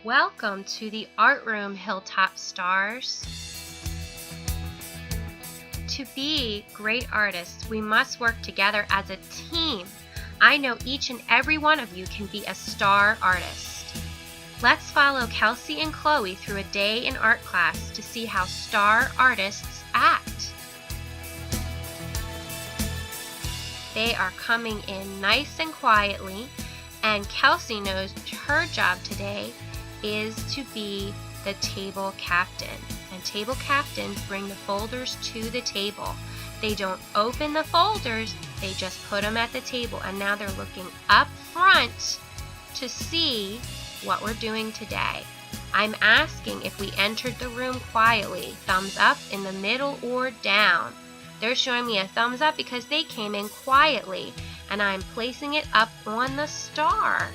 Welcome to the Art Room, Hilltop Stars. To be great artists, we must work together as a team. I know each and every one of you can be a star artist. Let's follow Kelsey and Chloe through a day in art class to see how star artists act. They are coming in nice and quietly, and Kelsey knows her job today is to be the table captain. And table captains bring the folders to the table. They don't open the folders, they just put them at the table. And now they're looking up front to see what we're doing today. I'm asking if we entered the room quietly, thumbs up, in the middle, or down. They're showing me a thumbs up because they came in quietly, and I'm placing it up on the star.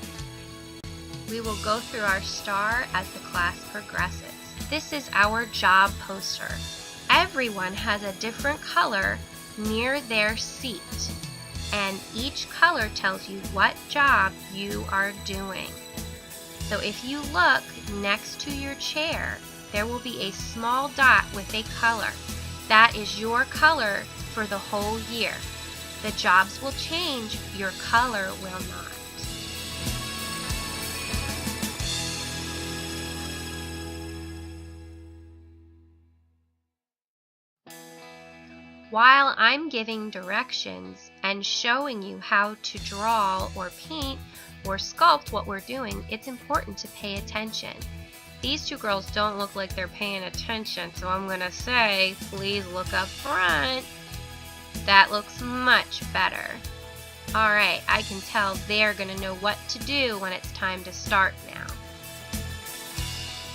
We will go through our star as the class progresses. This is our job poster. Everyone has a different color near their seat, and each color tells you what job you are doing. So if you look next to your chair, there will be a small dot with a color. That is your color for the whole year. The jobs will change, your color will not. While I'm giving directions and showing you how to draw or paint or sculpt what we're doing, it's important to pay attention. These two girls don't look like they're paying attention, so I'm going to say, please look up front. That looks much better. Alright, I can tell they're going to know what to do when it's time to start now.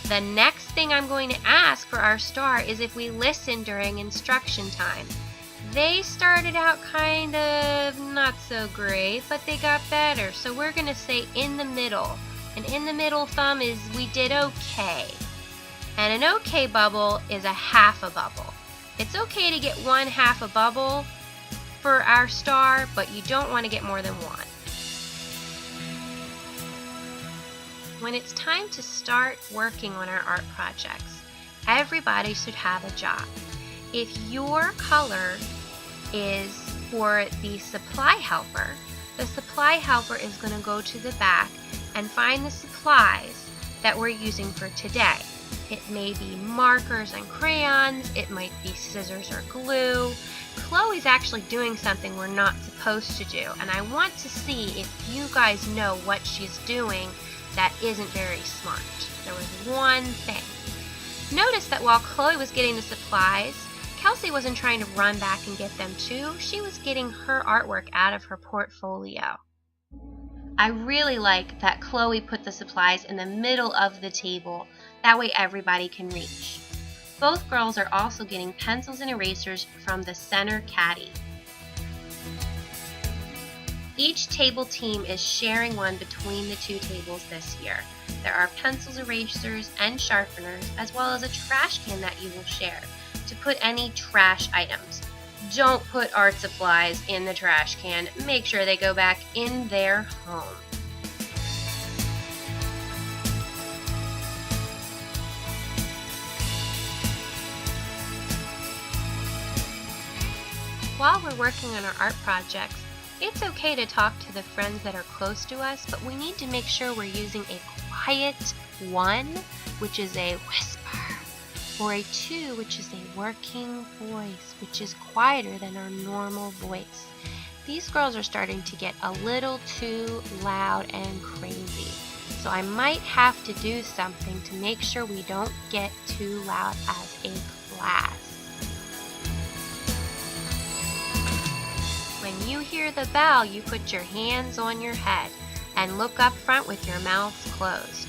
The next thing I'm going to ask for our star is if we listen during instruction time. They started out kind of not so great, but they got better. So we're going to say in the middle. And in the middle thumb is we did okay. And an okay bubble is a half a bubble. It's okay to get one half a bubble for our star, but you don't want to get more than one. When it's time to start working on our art projects, everybody should have a job. If your color is for the supply helper is going to go to the back and find the supplies that we're using for today. It may be markers and crayons, it might be scissors or glue. Chloe's actually doing something we're not supposed to do, and I want to see if you guys know what she's doing that isn't very smart. There was one thing. Notice that while Chloe was getting the supplies, Kelsey wasn't trying to run back and get them too. She was getting her artwork out of her portfolio. I really like that Chloe put the supplies in the middle of the table. That way everybody can reach. Both girls are also getting pencils and erasers from the center caddy. Each table team is sharing one between the two tables this year. There are pencils, erasers, and sharpeners, as well as a trash can that you will share to put any trash items. Don't put art supplies in the trash can. Make sure they go back in their home. While we're working on our art projects, it's okay to talk to the friends that are close to us, but we need to make sure we're using a quiet 1, which is a whisper, or a 2, which is a working voice, which is quieter than our normal voice. These girls are starting to get a little too loud and crazy, so I might have to do something to make sure we don't get too loud as a class. When you hear the bell, you put your hands on your head and look up front with your mouths closed.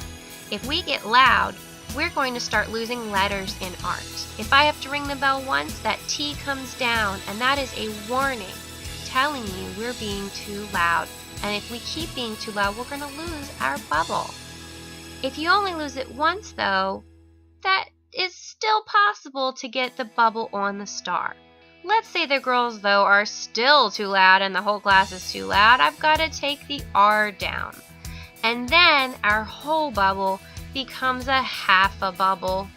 If we get loud, we're going to start losing letters in art. If I have to ring the bell once, that T comes down, and that is a warning telling you we're being too loud. And if we keep being too loud, we're going to lose our bubble. If you only lose it once, though, that is still possible to get the bubble on the star. Let's say the girls, though, are still too loud and the whole class is too loud. I've got to take the R down. And then our whole bubble becomes a half a bubble.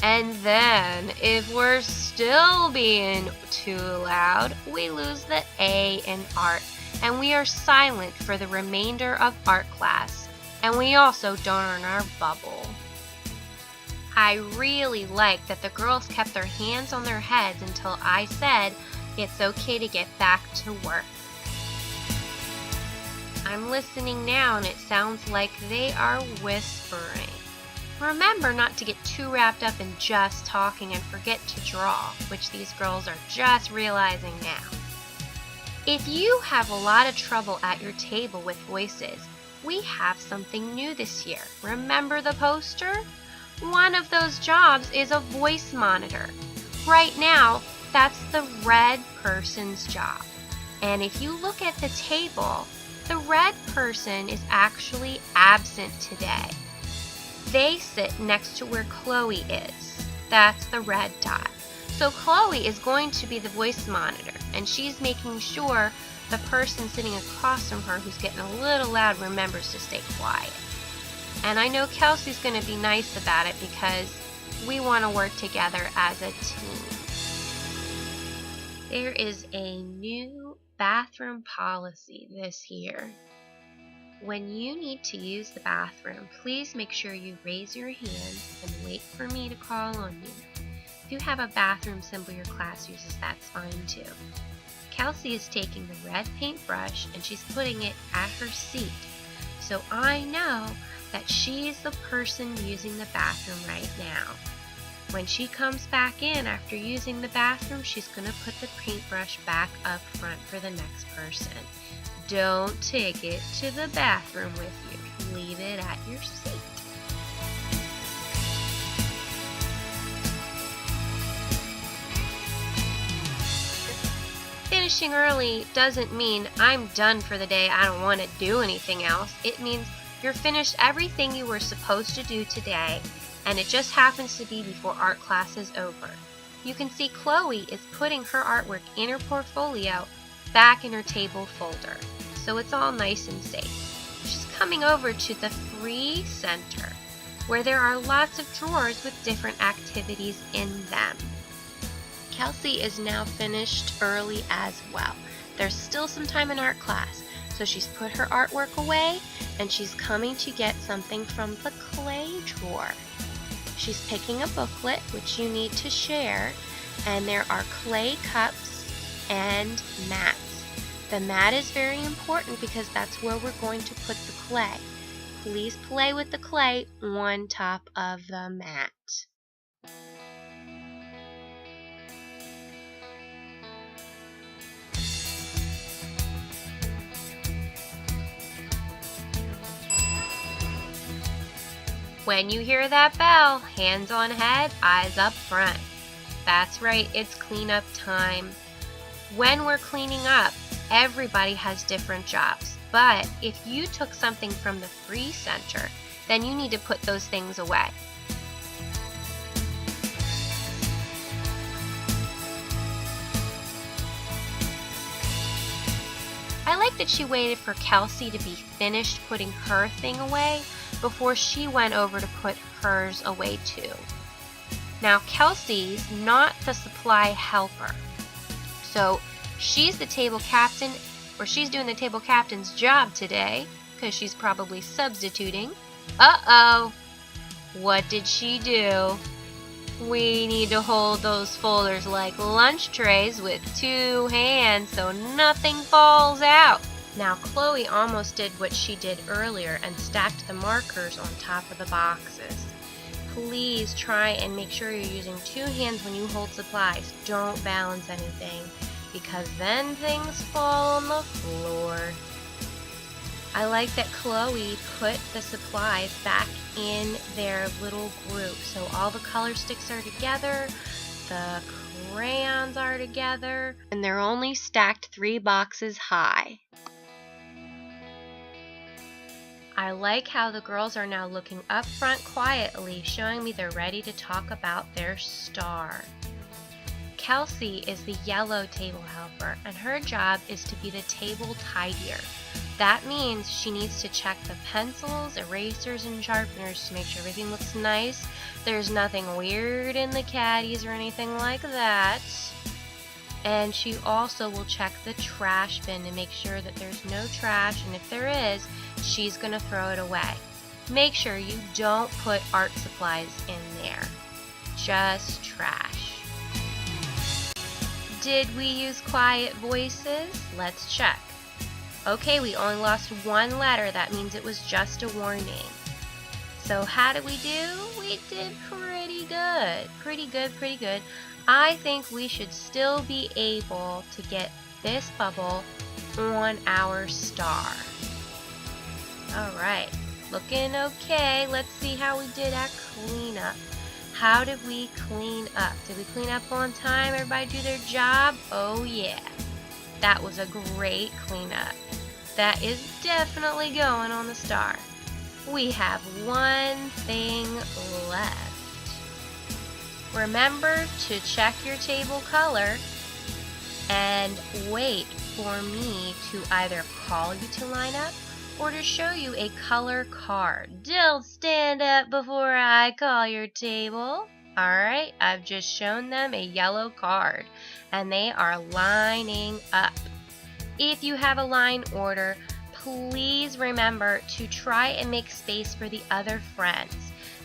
And then, if we're still being too loud, we lose the A in art, and we are silent for the remainder of art class, and we also don't earn our bubble. I really like that the girls kept their hands on their heads until I said it's okay to get back to work. I'm listening now and it sounds like they are whispering. Remember not to get too wrapped up in just talking and forget to draw, which these girls are just realizing now. If you have a lot of trouble at your table with voices, we have something new this year. Remember the poster? One of those jobs is a voice monitor. Right now, that's the red person's job. And if you look at the table, the red person is actually absent today. They sit next to where Chloe is. That's the red dot. So Chloe is going to be the voice monitor, and she's making sure the person sitting across from her who's getting a little loud remembers to stay quiet. And I know Kelsey's going to be nice about it because we want to work together as a team. There is a new bathroom policy this year. When you need to use the bathroom, please make sure you raise your hand and wait for me to call on you. If you have a bathroom symbol your class uses, that's fine too. Kelsey is taking the red paintbrush and she's putting it at her seat. So I know that she's the person using the bathroom right now. When she comes back in after using the bathroom, she's going to put the paintbrush back up front for the next person. Don't take it to the bathroom with you. Leave it at your seat. Finishing early doesn't mean I'm done for the day, I don't want to do anything else. It means you're finished everything you were supposed to do today, and it just happens to be before art class is over. You can see Chloe is putting her artwork in her portfolio back in her table folder, so it's all nice and safe. She's coming over to the free center, where there are lots of drawers with different activities in them. Kelsey is now finished early as well. There's still some time in art class, so she's put her artwork away and she's coming to get something from the clay drawer. She's picking a booklet which you need to share, and there are clay cups and mats. The mat is very important because that's where we're going to put the clay. Please play with the clay on top of the mat. When you hear that bell, hands on head, eyes up front. That's right, it's cleanup time. When we're cleaning up, everybody has different jobs. But if you took something from the free center, then you need to put those things away. I like that she waited for Kelsey to be finished putting her thing away before she went over to put hers away too. Now Kelsey's not the supply helper, so she's the table captain, or she's doing the table captain's job today because she's probably substituting. Uh-oh, what did she do? We need to hold those folders like lunch trays with 2 hands so nothing falls out. Now Chloe almost did what she did earlier and stacked the markers on top of the boxes. Please try and make sure you're using 2 hands when you hold supplies. Don't balance anything, because then things fall on the floor. I like that Chloe put the supplies back in their little group. So all the color sticks are together, the crayons are together, and they're only stacked 3 boxes high. I like how the girls are now looking up front quietly, showing me they're ready to talk about their star. Kelsey is the yellow table helper, and her job is to be the table tidier. That means she needs to check the pencils, erasers, and sharpeners to make sure everything looks nice. There's nothing weird in the caddies or anything like that. And she also will check the trash bin to make sure that there's no trash, and if there is, she's going to throw it away. Make sure you don't put art supplies in there, just trash. Did we use quiet voices? Let's check. Okay, we only lost one letter. That means it was just a warning. So how did we do? We did pretty good. Pretty good. I think we should still be able to get this bubble on our star. Alright, looking okay. Let's see how we did at cleanup. How did we clean up? Did we clean up on time? Everybody do their job? Oh yeah. That was a great cleanup. That is definitely going on the star. We have one thing left. Remember to check your table color and wait for me to either call you to line up or to show you a color card. Don't stand up before I call your table. Alright, I've just shown them a yellow card and they are lining up. If you have a line order, please remember to try and make space for the other friends.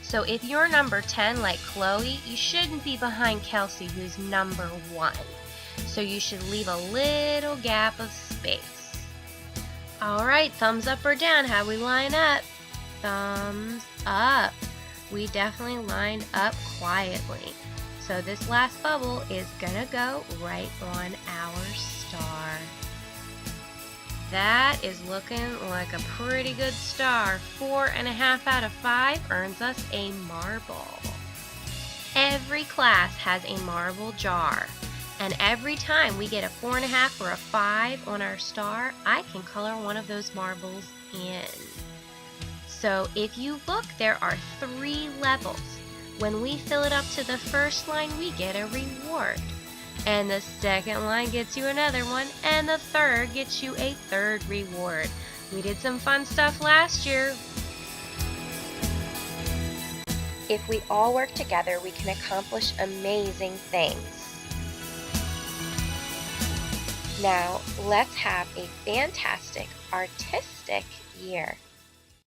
So if you're number 10 like Chloe, you shouldn't be behind Kelsey, who's number 1. So you should leave a little gap of space. Alright, thumbs up or down, how we line up? Thumbs up. We definitely lined up quietly. So this last bubble is gonna go right on our star. That is looking like a pretty good star. 4.5 out of 5 earns us a marble. Every class has a marble jar. And every time we get a 4.5 or a 5 on our star, I can color one of those marbles in. So if you look, there are 3 levels. When we fill it up to the first line, we get a reward. And the second line gets you another one, and the third gets you a third reward. We did some fun stuff last year. If we all work together, we can accomplish amazing things. Now, let's have a fantastic artistic year.